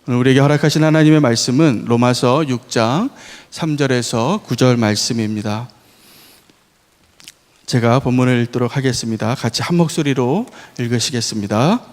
오늘 우리에게 허락하신 하나님의 말씀은 로마서 6장 3절에서 9절 말씀입니다. 제가 본문을 읽도록 하겠습니다. 같이 한 목소리로 읽으시겠습니다.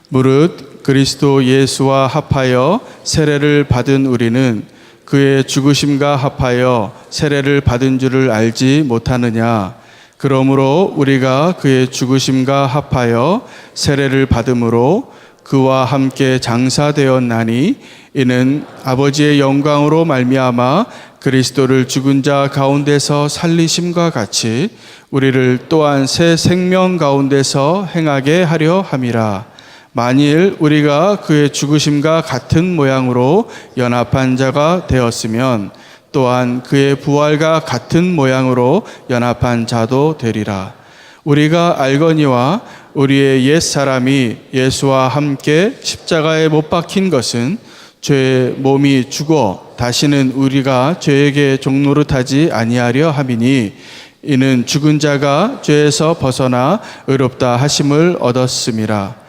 무릇 그리스도 예수와 합하여 세례를 받은 우리는 그의 죽으심과 합하여 세례를 받은 줄을 알지 못하느냐. 그러므로 우리가 그의 죽으심과 합하여 세례를 받음으로 그와 함께 장사되었나니 이는 아버지의 영광으로 말미암아 그리스도를 죽은 자 가운데서 살리심과 같이 우리를 또한 새 생명 가운데서 행하게 하려 함이라. 만일 우리가 그의 죽으심과 같은 모양으로 연합한 자가 되었으면 또한 그의 부활과 같은 모양으로 연합한 자도 되리라. 우리가 알거니와 우리의 옛사람이 예수와 함께 십자가에 못 박힌 것은 죄의 몸이 죽어 다시는 우리가 죄에게 종노릇하지 아니하려 함이니 이는 죽은 자가 죄에서 벗어나 의롭다 하심을 얻었음이라.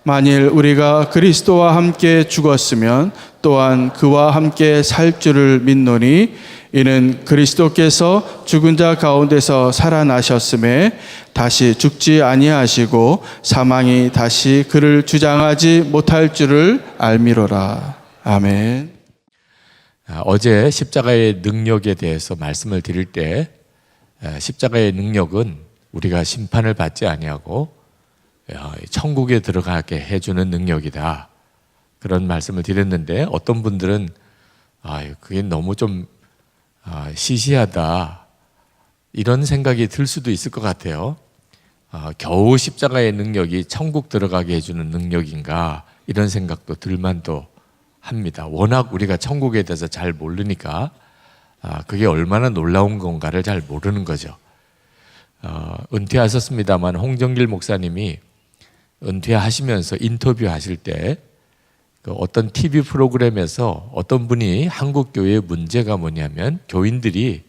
만일 우리가 그리스도와 함께 죽었으면 또한 그와 함께 살 줄을 믿노니 이는 그리스도께서 죽은 자 가운데서 살아나셨음에 다시 죽지 아니하시고 사망이 다시 그를 주장하지 못할 줄을 알미로라. 아멘. 어제 십자가의 능력에 대해서 말씀을 드릴 때 십자가의 능력은 우리가 심판을 받지 아니하고 천국에 들어가게 해주는 능력이다, 그런 말씀을 드렸는데, 어떤 분들은 그게 너무 좀 시시하다 이런 생각이 들 수도 있을 것 같아요. 겨우 십자가의 능력이 천국 들어가게 해주는 능력인가, 이런 생각도 들만도 합니다. 워낙 우리가 천국에 대해서 잘 모르니까 그게 얼마나 놀라운 건가를 잘 모르는 거죠. 은퇴하셨습니다만 홍정길 목사님이 은퇴하시면서 인터뷰하실 때 어떤 TV 프로그램에서 어떤 분이 한국 교회의 문제가 뭐냐면 교인들이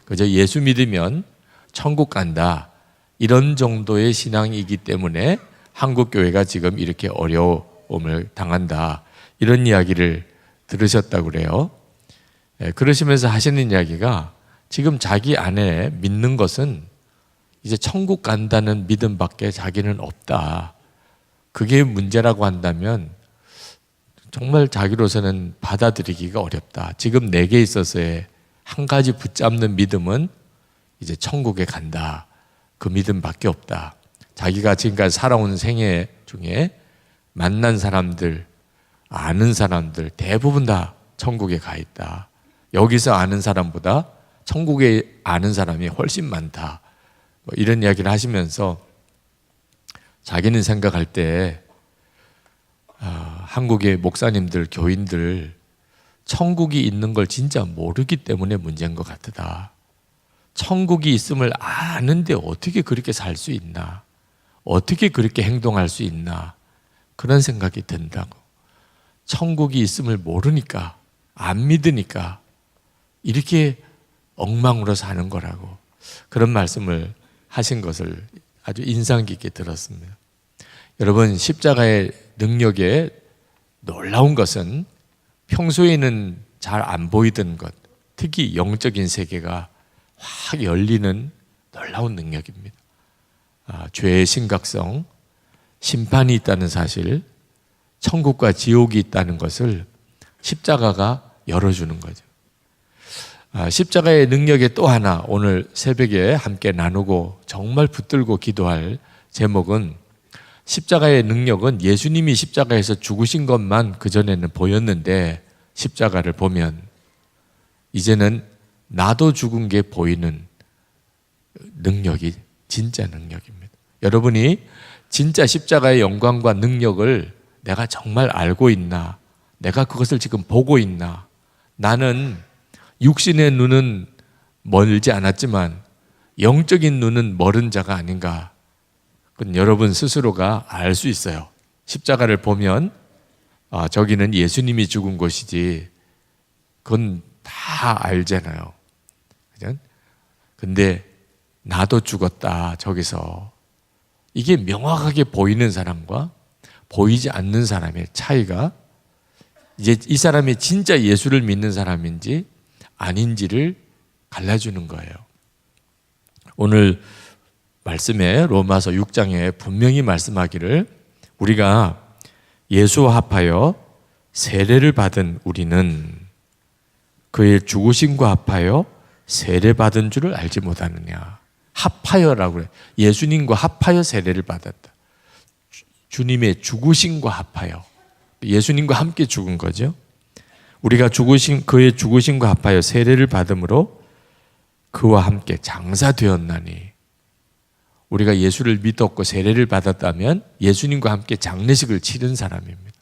그저 예수 믿으면 천국 간다, 이런 정도의 신앙이기 때문에 한국 교회가 지금 이렇게 어려움을 당한다, 이런 이야기를 들으셨다고 그래요. 그러시면서 하시는 이야기가 지금 자기 안에 믿는 것은 이제 천국 간다는 믿음밖에 자기는 없다. 그게 문제라고 한다면 정말 자기로서는 받아들이기가 어렵다. 지금 내게 있어서의 한 가지 붙잡는 믿음은 이제 천국에 간다, 그 믿음밖에 없다. 자기가 지금까지 살아온 생애 중에 만난 사람들, 아는 사람들 대부분 다 천국에 가 있다. 여기서 아는 사람보다 천국에 아는 사람이 훨씬 많다, 이런 이야기를 하시면서 자기는 생각할 때 한국의 목사님들, 교인들 천국이 있는 걸 진짜 모르기 때문에 문제인 것 같다. 천국이 있음을 아는데 어떻게 그렇게 살 수 있나, 어떻게 그렇게 행동할 수 있나, 그런 생각이 든다고. 천국이 있음을 모르니까, 안 믿으니까 이렇게 엉망으로 사는 거라고, 그런 말씀을 하신 것을 아주 인상 깊게 들었습니다. 여러분, 십자가의 능력에 놀라운 것은 평소에는 잘 안 보이던 것, 특히 영적인 세계가 확 열리는 놀라운 능력입니다. 죄의 심각성, 심판이 있다는 사실, 천국과 지옥이 있다는 것을 십자가가 열어주는 거죠. 십자가의 능력의 또 하나, 오늘 새벽에 함께 나누고 정말 붙들고 기도할 제목은, 십자가의 능력은 예수님이 십자가에서 죽으신 것만 그전에는 보였는데 십자가를 보면 이제는 나도 죽은 게 보이는 능력이 진짜 능력입니다. 여러분이 진짜 십자가의 영광과 능력을 내가 정말 알고 있나, 내가 그것을 지금 보고 있나, 나는 육신의 눈은 멀지 않았지만 영적인 눈은 멀은 자가 아닌가, 그건 여러분 스스로가 알 수 있어요. 십자가를 보면 저기는 예수님이 죽은 곳이지, 그건 다 알잖아요. 그죠? 근데 나도 죽었다, 저기서. 이게 명확하게 보이는 사람과 보이지 않는 사람의 차이가 이제 이 사람이 진짜 예수를 믿는 사람인지 아닌지를 갈라주는 거예요. 오늘 말씀에 로마서 6장에 분명히 말씀하기를 우리가 예수와 합하여 세례를 받은 우리는 그의 죽으심과 합하여 세례받은 줄을 알지 못하느냐. 합하여라고 그래요. 예수님과 합하여 세례를 받았다. 주님의 죽으심과 합하여. 예수님과 함께 죽은 거죠. 우리가 그의 죽으심과 합하여 세례를 받음으로 그와 함께 장사되었나니. 우리가 예수를 믿었고 세례를 받았다면 예수님과 함께 장례식을 치른 사람입니다.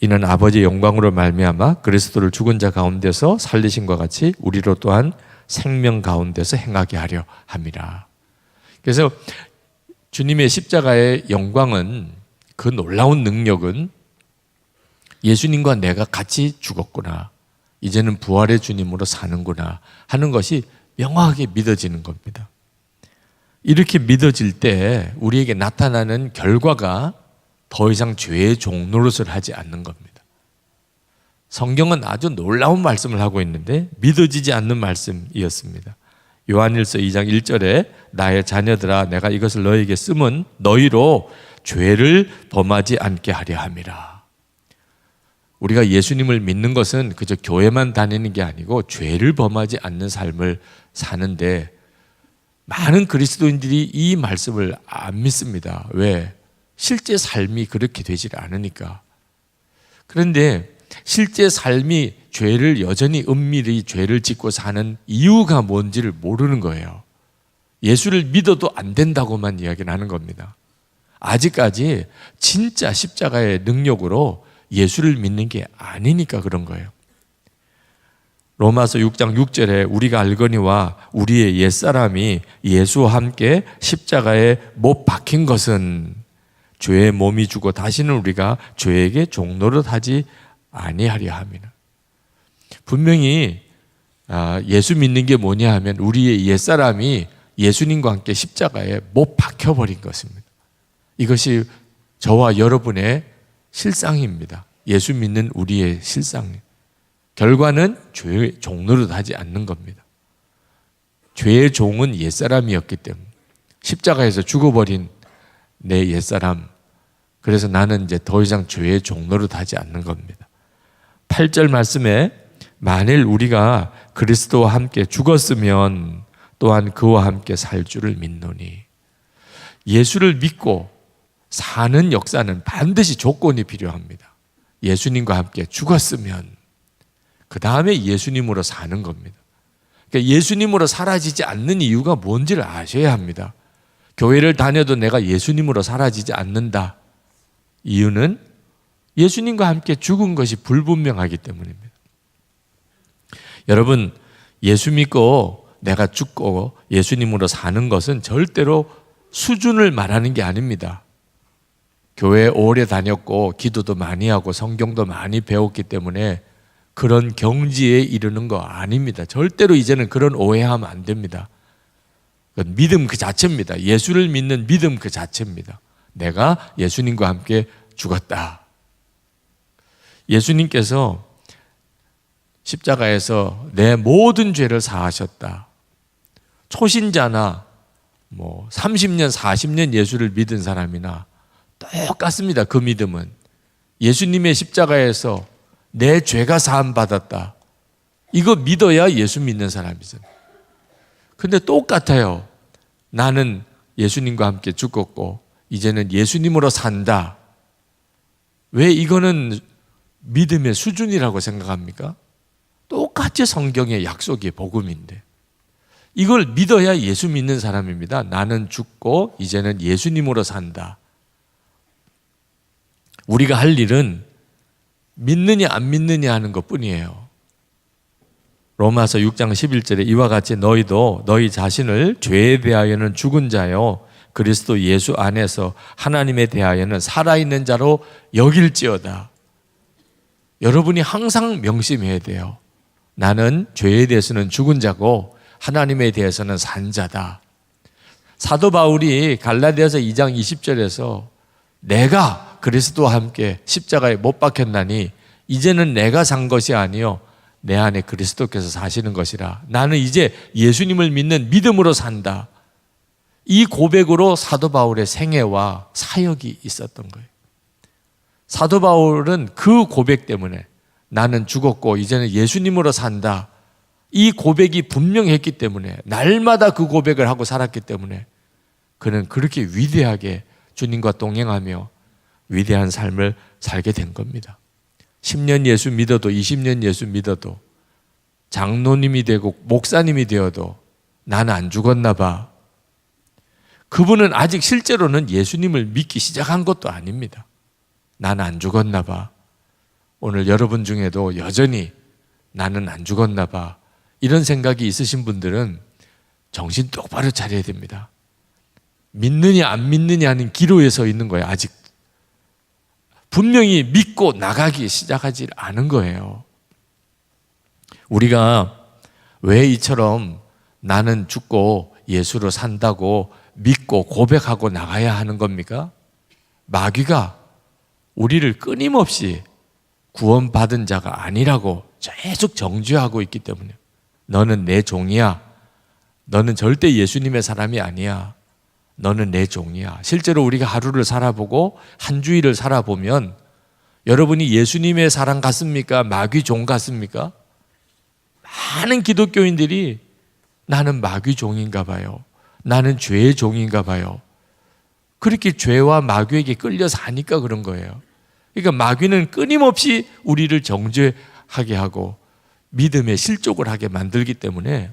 이는 아버지의 영광으로 말미암아 그리스도를 죽은 자 가운데서 살리심과 같이 우리로 또한 생명 가운데서 행하게 하려 함이라. 그래서 주님의 십자가의 영광은, 그 놀라운 능력은 예수님과 내가 같이 죽었구나, 이제는 부활의 주님으로 사는구나 하는 것이 명확하게 믿어지는 겁니다. 이렇게 믿어질 때 우리에게 나타나는 결과가 더 이상 죄의 종노릇을 하지 않는 겁니다. 성경은 아주 놀라운 말씀을 하고 있는데 믿어지지 않는 말씀이었습니다. 요한일서 2장 1절에 나의 자녀들아 내가 이것을 너희에게 쓰면 너희로 죄를 범하지 않게 하려 함이라. 우리가 예수님을 믿는 것은 그저 교회만 다니는 게 아니고 죄를 범하지 않는 삶을 사는데 많은 그리스도인들이 이 말씀을 안 믿습니다. 왜? 실제 삶이 그렇게 되질 않으니까. 그런데 실제 삶이 죄를 여전히 은밀히 죄를 짓고 사는 이유가 뭔지를 모르는 거예요. 예수를 믿어도 안 된다고만 이야기를 하는 겁니다. 아직까지 진짜 십자가의 능력으로 예수를 믿는 게 아니니까 그런 거예요. 로마서 6장 6절에 우리가 알거니와 우리의 옛사람이 예수와 함께 십자가에 못 박힌 것은 죄의 몸이 주고 다시는 우리가 죄에게 종노릇하지 아니하려 함이라. 분명히 예수 믿는 게 뭐냐 하면 우리의 옛사람이 예수님과 함께 십자가에 못 박혀버린 것입니다. 이것이 저와 여러분의 실상입니다. 예수 믿는 우리의 실상. 결과는 죄의 종노릇 하지 않는 겁니다. 죄의 종은 옛사람이었기 때문에, 십자가에서 죽어버린 내 옛사람, 그래서 나는 이제 더 이상 죄의 종노릇 하지 않는 겁니다. 8절 말씀에 만일 우리가 그리스도와 함께 죽었으면 또한 그와 함께 살 줄을 믿노니. 예수를 믿고 사는 역사는 반드시 조건이 필요합니다. 예수님과 함께 죽었으면 그 다음에 예수님으로 사는 겁니다. 그러니까 예수님으로 사라지지 않는 이유가 뭔지를 아셔야 합니다. 교회를 다녀도 내가 예수님으로 사라지지 않는다. 이유는 예수님과 함께 죽은 것이 불분명하기 때문입니다. 여러분, 예수 믿고 내가 죽고 예수님으로 사는 것은 절대로 수준을 말하는 게 아닙니다. 교회에 오래 다녔고 기도도 많이 하고 성경도 많이 배웠기 때문에 그런 경지에 이르는 거 아닙니다. 절대로 이제는 그런 오해하면 안 됩니다. 믿음 그 자체입니다. 예수를 믿는 믿음 그 자체입니다. 내가 예수님과 함께 죽었다. 예수님께서 십자가에서 내 모든 죄를 사하셨다. 초신자나 30년, 40년 예수를 믿은 사람이나 똑같습니다. 그 믿음은 예수님의 십자가에서 내 죄가 사함 받았다. 이거 믿어야 예수 믿는 사람이죠. 근데 똑같아요. 나는 예수님과 함께 죽었고 이제는 예수님으로 산다. 왜 이거는 믿음의 수준이라고 생각합니까? 똑같이 성경의 약속이 복음인데 이걸 믿어야 예수 믿는 사람입니다. 나는 죽고 이제는 예수님으로 산다. 우리가 할 일은 믿느냐 안 믿느냐 하는 것뿐이에요. 로마서 6장 11절에 이와 같이 너희도 너희 자신을 죄에 대하여는 죽은 자요 그리스도 예수 안에서 하나님에 대하여는 살아있는 자로 여길지어다. 여러분이 항상 명심해야 돼요. 나는 죄에 대해서는 죽은 자고 하나님에 대해서는 산 자다. 사도 바울이 갈라디아서 2장 20절에서 내가 그리스도와 함께 십자가에 못 박혔나니 이제는 내가 산 것이 아니요 내 안에 그리스도께서 사시는 것이라. 나는 이제 예수님을 믿는 믿음으로 산다. 이 고백으로 사도 바울의 생애와 사역이 있었던 거예요. 사도 바울은 그 고백 때문에 나는 죽었고 이제는 예수님으로 산다. 이 고백이 분명했기 때문에, 날마다 그 고백을 하고 살았기 때문에 그는 그렇게 위대하게 주님과 동행하며 위대한 삶을 살게 된 겁니다. 10년 예수 믿어도 20년 예수 믿어도 장로님이 되고 목사님이 되어도 나는 안 죽었나 봐. 그분은 아직 실제로는 예수님을 믿기 시작한 것도 아닙니다. 나는 안 죽었나 봐. 오늘 여러분 중에도 여전히 나는 안 죽었나 봐. 이런 생각이 있으신 분들은 정신 똑바로 차려야 됩니다. 믿느냐 안 믿느냐 하는 기로에 서 있는 거예요. 아직 분명히 믿고 나가기 시작하지 않은 거예요. 우리가 왜 이처럼 나는 죽고 예수로 산다고 믿고 고백하고 나가야 하는 겁니까? 마귀가 우리를 끊임없이 구원받은 자가 아니라고 계속 정죄하고 있기 때문에, 너는 내 종이야. 너는 절대 예수님의 사람이 아니야. 너는 내 종이야. 실제로 우리가 하루를 살아보고 한 주일을 살아보면 여러분이 예수님의 사람 같습니까? 마귀 종 같습니까? 많은 기독교인들이 나는 마귀 종인가 봐요. 나는 죄의 종인가 봐요. 그렇게 죄와 마귀에게 끌려 사니까 그런 거예요. 그러니까 마귀는 끊임없이 우리를 정죄하게 하고 믿음에 실족을 하게 만들기 때문에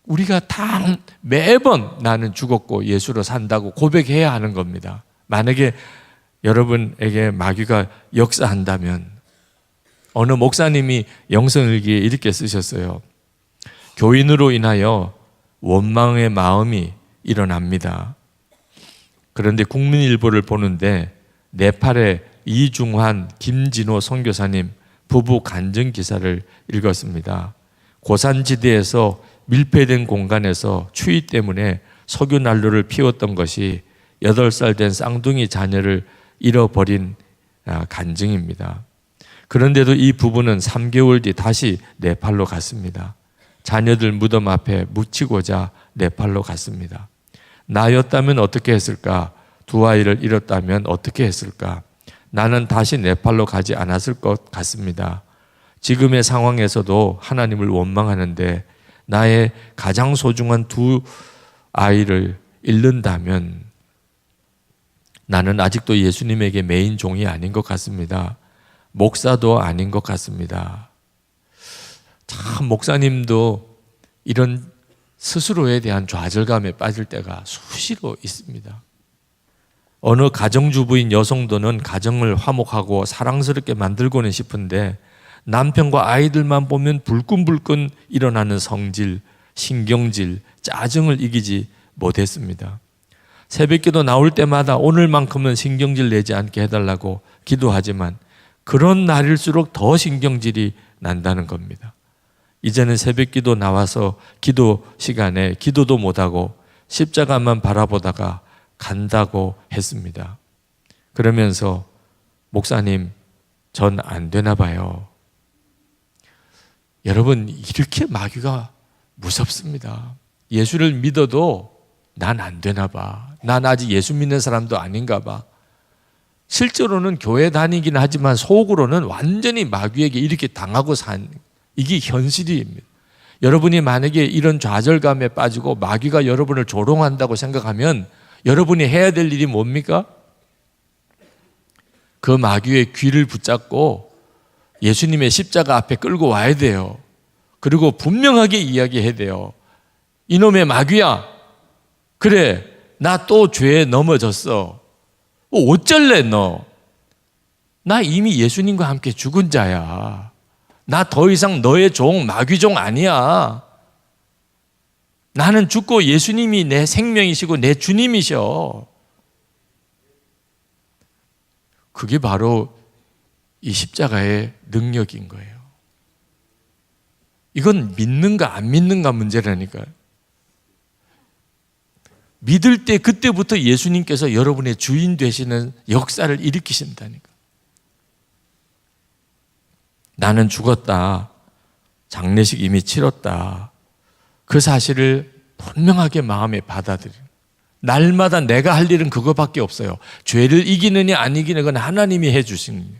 우리가 다 매번 나는 죽었고 예수로 산다고 고백해야 하는 겁니다. 만약에 여러분에게 마귀가 역사한다면, 어느 목사님이 영성일기에 이렇게 쓰셨어요. 교인으로 인하여 원망의 마음이 일어납니다. 그런데 국민일보를 보는데 네팔의 이중환, 김진호 선교사님 부부 간증 기사를 읽었습니다. 고산지대에서 밀폐된 공간에서 추위 때문에 석유 난로를 피웠던 것이 8살 된 쌍둥이 자녀를 잃어버린 간증입니다. 그런데도 이 부부는 3개월 뒤 다시 네팔로 갔습니다. 자녀들 무덤 앞에 묻히고자 네팔로 갔습니다. 나였다면 어떻게 했을까? 두 아이를 잃었다면 어떻게 했을까? 나는 다시 네팔로 가지 않았을 것 같습니다. 지금의 상황에서도 하나님을 원망하는데 나의 가장 소중한 두 아이를 잃는다면 나는 아직도 예수님에게 메인 종이 아닌 것 같습니다. 목사도 아닌 것 같습니다. 참 목사님도 이런 스스로에 대한 좌절감에 빠질 때가 수시로 있습니다. 어느 가정주부인 여성도는 가정을 화목하고 사랑스럽게 만들고는 싶은데 남편과 아이들만 보면 불끈불끈 일어나는 성질, 신경질, 짜증을 이기지 못했습니다. 새벽기도 나올 때마다 오늘만큼은 신경질 내지 않게 해달라고 기도하지만 그런 날일수록 더 신경질이 난다는 겁니다. 이제는 새벽기도 나와서 기도 시간에 기도도 못하고 십자가만 바라보다가 간다고 했습니다. 그러면서 목사님, 전 안 되나 봐요. 여러분, 이렇게 마귀가 무섭습니다. 예수를 믿어도 난 안 되나 봐. 난 아직 예수 믿는 사람도 아닌가 봐. 실제로는 교회 다니긴 하지만 속으로는 완전히 마귀에게 이렇게 당하고 산, 이게 현실입니다. 여러분이 만약에 이런 좌절감에 빠지고 마귀가 여러분을 조롱한다고 생각하면 여러분이 해야 될 일이 뭡니까? 그 마귀의 귀를 붙잡고 예수님의 십자가 앞에 끌고 와야 돼요. 그리고 분명하게 이야기해야 돼요. 이놈의 마귀야, 그래, 나 또 죄에 넘어졌어. 어쩔래 너? 나 이미 예수님과 함께 죽은 자야. 나 더 이상 너의 종, 마귀종 아니야. 나는 죽고 예수님이 내 생명이시고 내 주님이셔. 그게 바로 이 십자가의 능력인 거예요. 이건 믿는가 안 믿는가 문제라니까요. 믿을 때 그때부터 예수님께서 여러분의 주인 되시는 역사를 일으키신다니까. 나는 죽었다. 장례식 이미 치렀다. 그 사실을 분명하게 마음에 받아들이는. 날마다 내가 할 일은 그거밖에 없어요. 죄를 이기느냐 안 이기느냐 건 하나님이 해주시는 거예요.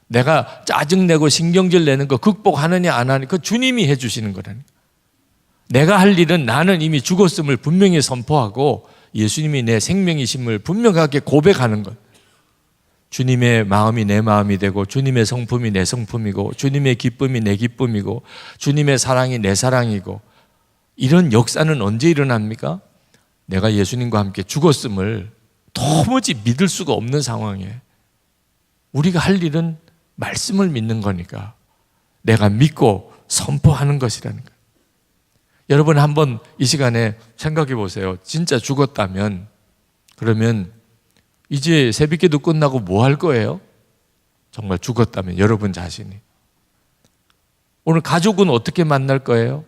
내가 짜증내고 신경질 내는 거 극복하느냐 안 하느냐 그 주님이 해주시는 거라니까. 내가 할 일은 나는 이미 죽었음을 분명히 선포하고 예수님이 내 생명이심을 분명하게 고백하는 것. 주님의 마음이 내 마음이 되고 주님의 성품이 내 성품이고 주님의 기쁨이 내 기쁨이고 주님의 사랑이 내 사랑이고, 이런 역사는 언제 일어납니까? 내가 예수님과 함께 죽었음을 도무지 믿을 수가 없는 상황에 우리가 할 일은 말씀을 믿는 거니까 내가 믿고 선포하는 것이라는 거예요. 여러분 한번 이 시간에 생각해 보세요. 진짜 죽었다면, 그러면 이제 새벽기도 끝나고 뭐 할 거예요? 정말 죽었다면 여러분 자신이. 오늘 가족은 어떻게 만날 거예요?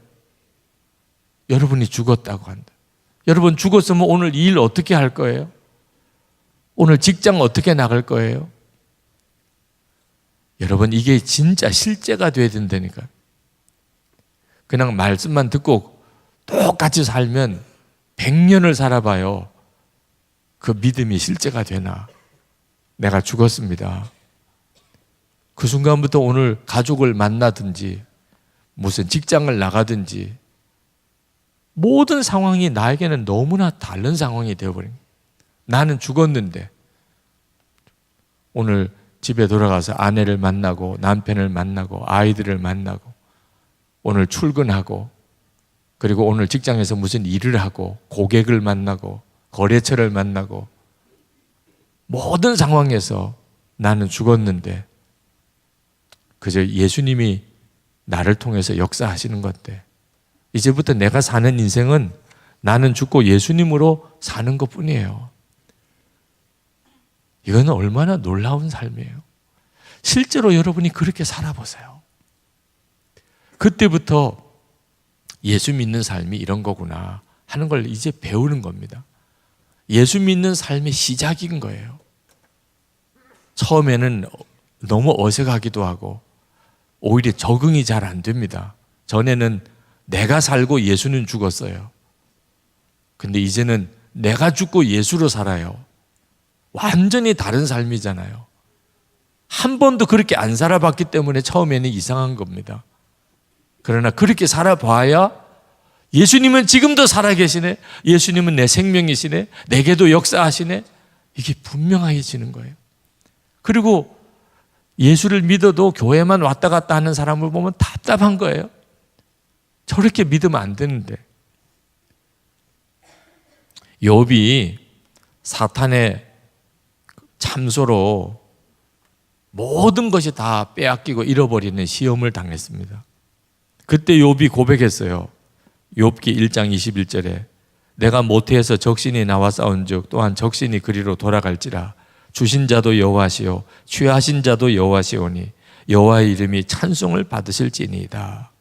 여러분이 죽었다고 한다. 여러분 죽었으면 오늘 일 어떻게 할 거예요? 오늘 직장 어떻게 나갈 거예요? 여러분 이게 진짜 실제가 돼야 된다니까요. 그냥 말씀만 듣고 똑같이 살면 100년을 살아봐요. 그 믿음이 실제가 되나? 내가 죽었습니다. 그 순간부터 오늘 가족을 만나든지 무슨 직장을 나가든지 모든 상황이 나에게는 너무나 다른 상황이 되어버린 거예요. 나는 죽었는데 오늘 집에 돌아가서 아내를 만나고 남편을 만나고 아이들을 만나고 오늘 출근하고 그리고 오늘 직장에서 무슨 일을 하고 고객을 만나고 거래처를 만나고 모든 상황에서 나는 죽었는데 그저 예수님이 나를 통해서 역사하시는 건데 이제부터 내가 사는 인생은 나는 죽고 예수님으로 사는 것뿐이에요. 이건 얼마나 놀라운 삶이에요. 실제로 여러분이 그렇게 살아보세요. 그때부터 예수 믿는 삶이 이런 거구나 하는 걸 이제 배우는 겁니다. 예수 믿는 삶의 시작인 거예요. 처음에는 너무 어색하기도 하고 오히려 적응이 잘 안 됩니다. 전에는 내가 살고 예수는 죽었어요. 근데 이제는 내가 죽고 예수로 살아요. 완전히 다른 삶이잖아요. 한 번도 그렇게 안 살아봤기 때문에 처음에는 이상한 겁니다. 그러나 그렇게 살아봐야 예수님은 지금도 살아계시네, 예수님은 내 생명이시네, 내게도 역사하시네, 이게 분명해지는 거예요. 그리고 예수를 믿어도 교회만 왔다 갔다 하는 사람을 보면 답답한 거예요. 저렇게 믿으면 안 되는데. 욥이 사탄의 참소로 모든 것이 다 빼앗기고 잃어버리는 시험을 당했습니다. 그때 욥이 고백했어요. 욥기 1장 21절에 내가 모태에서 적신이 나와 싸운즉 또한 적신이 그리로 돌아갈지라 주신 자도 여호와시요 취하신 자도 여호와시오니 여호와의 이름이 찬송을 받으실지니이다.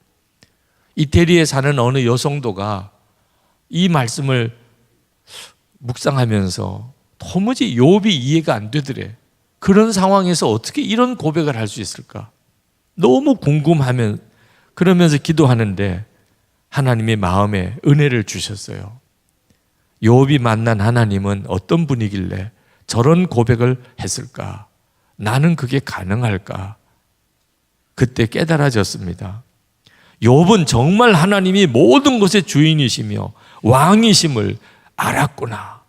이태리에 사는 어느 여성도가 이 말씀을 묵상하면서 도무지 욥이 이해가 안 되더래. 그런 상황에서 어떻게 이런 고백을 할 수 있을까? 너무 궁금하면 그러면서 기도하는데 하나님의 마음에 은혜를 주셨어요. 욥이 만난 하나님은 어떤 분이길래 저런 고백을 했을까? 나는 그게 가능할까? 그때 깨달아졌습니다. 욥은 정말 하나님이 모든 것의 주인이시며 왕이심을 알았구나.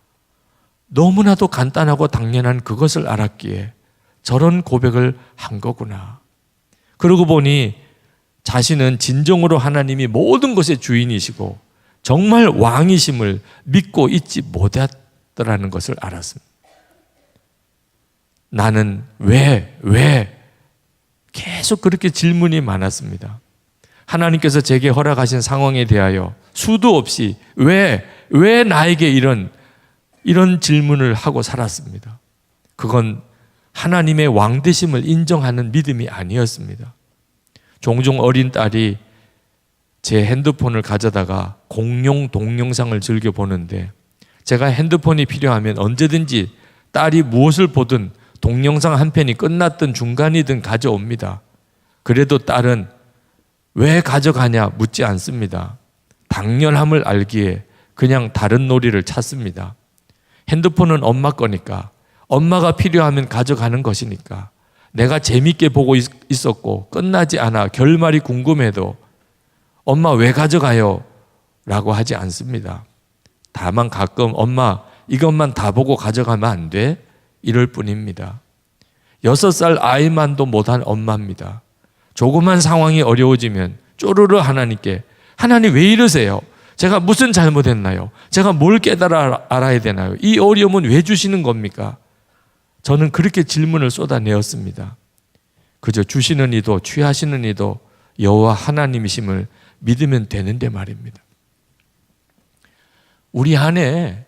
너무나도 간단하고 당연한 그것을 알았기에 저런 고백을 한 거구나. 그러고 보니 자신은 진정으로 하나님이 모든 것의 주인이시고 정말 왕이심을 믿고 있지 못했더라는 것을 알았습니다. 나는 왜 계속 그렇게 질문이 많았습니다. 하나님께서 제게 허락하신 상황에 대하여 수도 없이 왜 나에게 이런 질문을 하고 살았습니다. 그건 하나님의 왕되심을 인정하는 믿음이 아니었습니다. 종종 어린 딸이 제 핸드폰을 가져다가 공룡 동영상을 즐겨 보는데 제가 핸드폰이 필요하면 언제든지 딸이 무엇을 보든 동영상 한 편이 끝났든 중간이든 가져옵니다. 그래도 딸은 왜 가져가냐 묻지 않습니다. 당연함을 알기에 그냥 다른 놀이를 찾습니다. 핸드폰은 엄마 거니까, 엄마가 필요하면 가져가는 것이니까, 내가 재밌게 보고 있었고 끝나지 않아 결말이 궁금해도 엄마 왜 가져가요? 라고 하지 않습니다. 다만 가끔 엄마 이것만 다 보고 가져가면 안 돼? 이럴 뿐입니다. 6살 아이만도 못한 엄마입니다. 조그만 상황이 어려워지면 쪼르르 하나님께, 하나님 왜 이러세요? 제가 무슨 잘못했나요? 제가 뭘 깨달아 알아야 되나요? 이 어려움은 왜 주시는 겁니까? 저는 그렇게 질문을 쏟아내었습니다. 그저 주시는 이도 취하시는 이도 여호와 하나님이심을 믿으면 되는데 말입니다. 우리 안에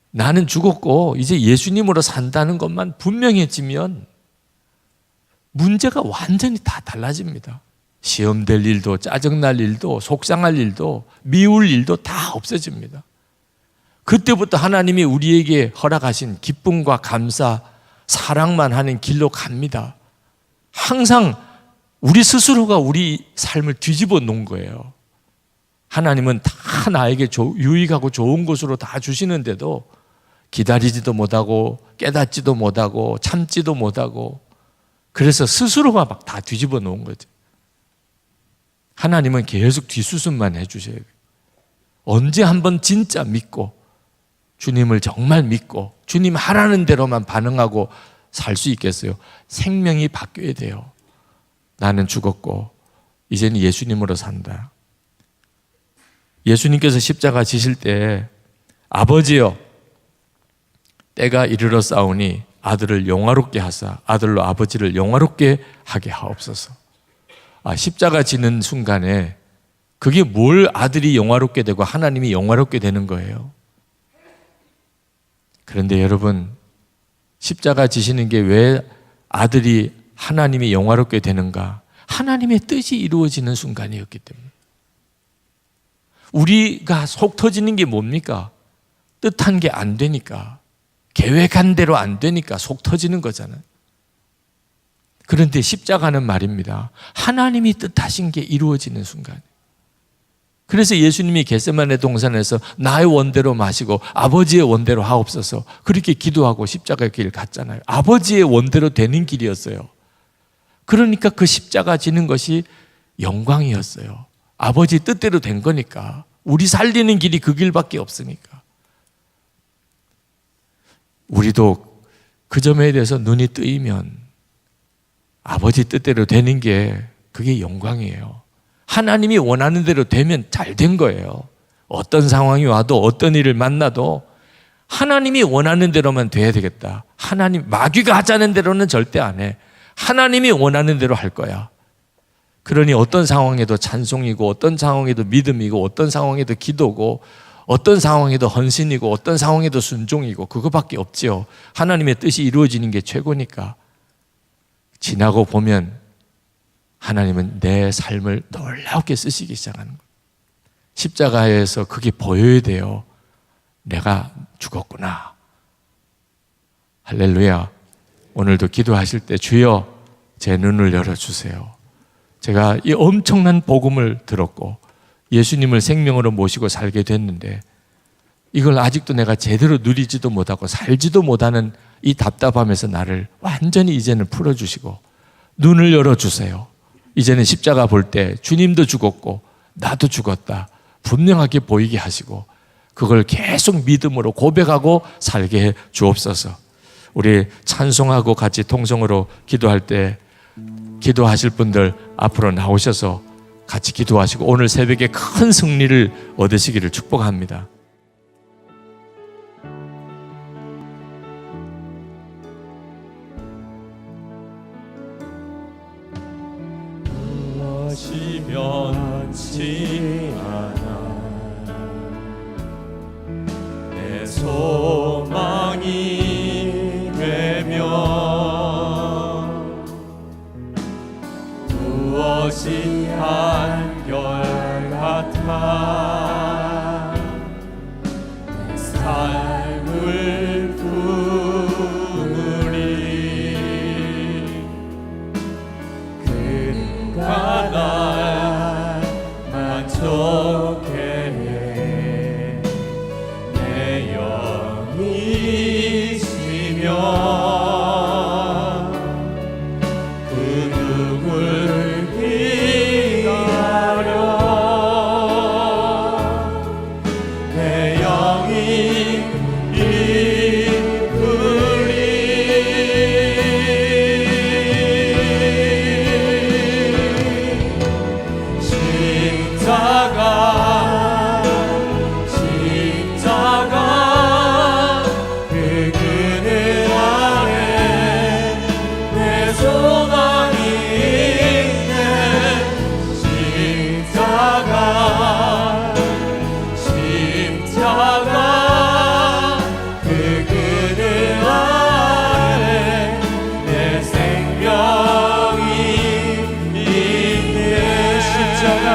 나는 죽었고 이제 예수님으로 산다는 것만 분명해지면 문제가 완전히 다 달라집니다. 시험 될 일도, 짜증날 일도, 속상할 일도, 미울 일도 다 없어집니다. 그때부터 하나님이 우리에게 허락하신 기쁨과 감사, 사랑만 하는 길로 갑니다. 항상 우리 스스로가 우리 삶을 뒤집어 놓은 거예요. 하나님은 다 나에게 유익하고 좋은 것으로 다 주시는데도 기다리지도 못하고 깨닫지도 못하고 참지도 못하고, 그래서 스스로가 막 다 뒤집어 놓은 거죠. 하나님은 계속 뒷수습만 해주셔야 돼요. 언제 한번 진짜 믿고 주님을 정말 믿고 주님 하라는 대로만 반응하고 살 수 있겠어요? 생명이 바뀌어야 돼요. 나는 죽었고 이제는 예수님으로 산다. 예수님께서 십자가 지실 때 아버지여 때가 이르러 싸우니 아들을 영화롭게 하사 아들로 아버지를 영화롭게 하게 하옵소서. 십자가 지는 순간에 그게 뭘 아들이 영화롭게 되고 하나님이 영화롭게 되는 거예요. 그런데 여러분, 십자가 지시는 게 왜 아들이 하나님이 영화롭게 되는가? 하나님의 뜻이 이루어지는 순간이었기 때문에. 우리가 속 터지는 게 뭡니까? 뜻한 게 안 되니까, 계획한 대로 안 되니까 속 터지는 거잖아요. 그런데 십자가는 말입니다, 하나님이 뜻하신 게 이루어지는 순간. 그래서 예수님이 겟세마네 동산에서 나의 원대로 마시고 아버지의 원대로 하옵소서 그렇게 기도하고 십자가의 길 갔잖아요. 아버지의 원대로 되는 길이었어요. 그러니까 그 십자가 지는 것이 영광이었어요. 아버지 뜻대로 된 거니까. 우리 살리는 길이 그 길밖에 없으니까. 우리도 그 점에 대해서 눈이 뜨이면 아버지 뜻대로 되는 게 그게 영광이에요. 하나님이 원하는 대로 되면 잘 된 거예요. 어떤 상황이 와도 어떤 일을 만나도 하나님이 원하는 대로만 돼야 되겠다. 하나님, 마귀가 하자는 대로는 절대 안 해. 하나님이 원하는 대로 할 거야. 그러니 어떤 상황에도 찬송이고 어떤 상황에도 믿음이고 어떤 상황에도 기도고 어떤 상황에도 헌신이고 어떤 상황에도 순종이고 그거밖에 없지요. 하나님의 뜻이 이루어지는 게 최고니까. 지나고 보면 하나님은 내 삶을 놀랍게 쓰시기 시작하는 거예요. 십자가에서 그게 보여야 돼요. 내가 죽었구나. 할렐루야. 오늘도 기도하실 때 주여 제 눈을 열어주세요. 제가 이 엄청난 복음을 들었고 예수님을 생명으로 모시고 살게 됐는데 이걸 아직도 내가 제대로 누리지도 못하고 살지도 못하는 이 답답함에서 나를 완전히 이제는 풀어주시고 눈을 열어주세요. 이제는 십자가 볼 때 주님도 죽었고 나도 죽었다 분명하게 보이게 하시고 그걸 계속 믿음으로 고백하고 살게 해 주옵소서. 우리 찬송하고 같이 통성으로 기도할 때 기도하실 분들 앞으로 나오셔서 같이 기도하시고 오늘 새벽에 큰 승리를 얻으시기를 축복합니다. 무엇이 변치 않아 내 소망이 되며 무엇이 한결같아 내 삶 날 만족해 해 내 영이 있으면 그 누굴 기다려 내 영이 십자가 그 그늘 아래 내 소망이 있네 십자가 그 그늘 아래 내 생명이 있네 십자가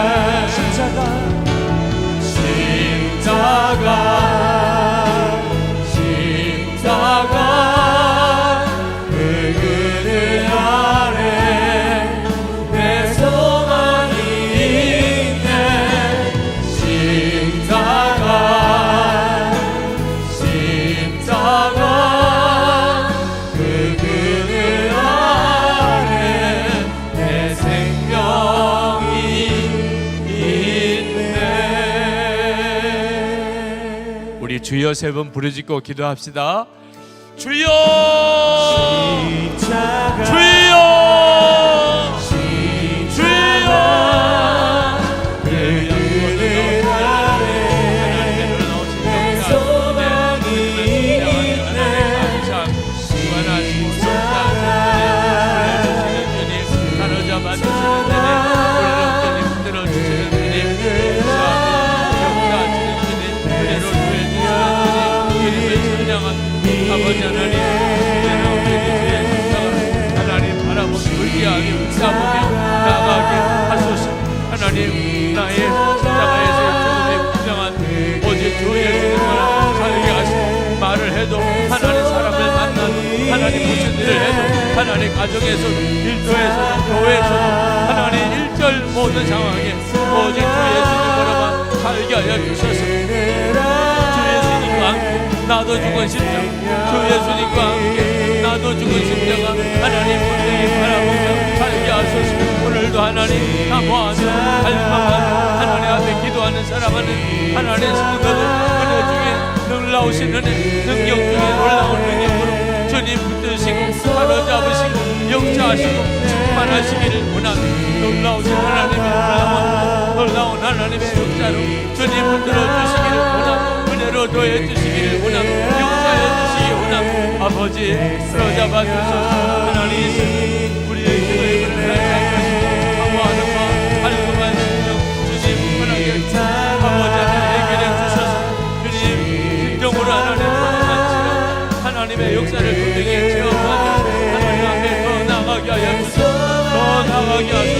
그 그늘 아래 내 소망이 있네 십자가 그 그늘 아래 내 생명이 있네. 우리 주여 세 번 부르짖고 기도합시다. 주여! 주여! 주여! 그 그늘 아래 내 소망이 있네 아버지 하나님, 하나님 바라보고 의지하며 싸우며 나아가게 하소서. 하나님 나의 십자가에서 조금의 분명한 오직 주 예수님만 살게 하시고 말을 해도 하나님 사람을 만나도 하나님 무슨 일을 해도 하나님 가정에서도 일터에서도 교회에서도 하나님 일절 모든 상황에 오직 주 예수님으로만 살게 하여 주셔서 주 예수님과 함께 나도 죽은 십자가 주 예수님과 함께 나도 죽은 십자가 하나님 분명히 바라보며 살게 하소서. 오늘도 하나님 사모하며 갈망하며 하나님 앞에 기도하는 사람은 하나님 성도들 은혜 중에 놀라우신 은혜 능력 중에 놀라운 능력으로 주님 붙드시고 사로잡으시고 역사하시고 충만하시기를 원합니다. 놀라우신 하나님의 놀라운 하나님의 역사로 주님 붙들어 주시기를 원합니다. 은혜로 더해 주시기를 원합니다. 역사해 주시기 원합니다. 아버지 사로잡아 주소서. 하나님 우리의 기도의 문을 사모하시고 사모하는 마음 갈급한 심령 주님 편하게 아버지 하나님 해결해 주셔서 주님 진정으로 하나님 만지고 하나님의 역사를 분명히 체험하며 하나님 앞에 더 나아가게 하여 주소서. 더 나아가게 하소서.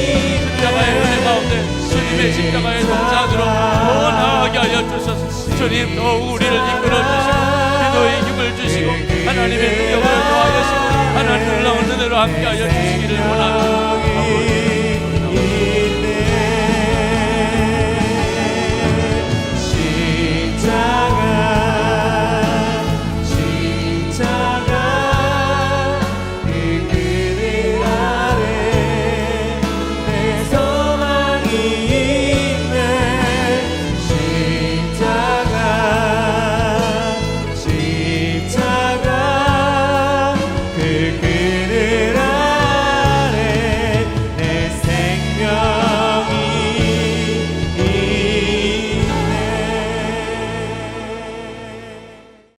십자가의 은혜 가운데 주님의 십자가의 동산으로 더 나아가게 하여 주소서. 주님 더욱 우리를 이끌어 주시고 기도의 힘을 주시고 하나님의 능력을 더하여시고 하나님 놀라운 은혜로 함께 하여 주시기를 원합니다.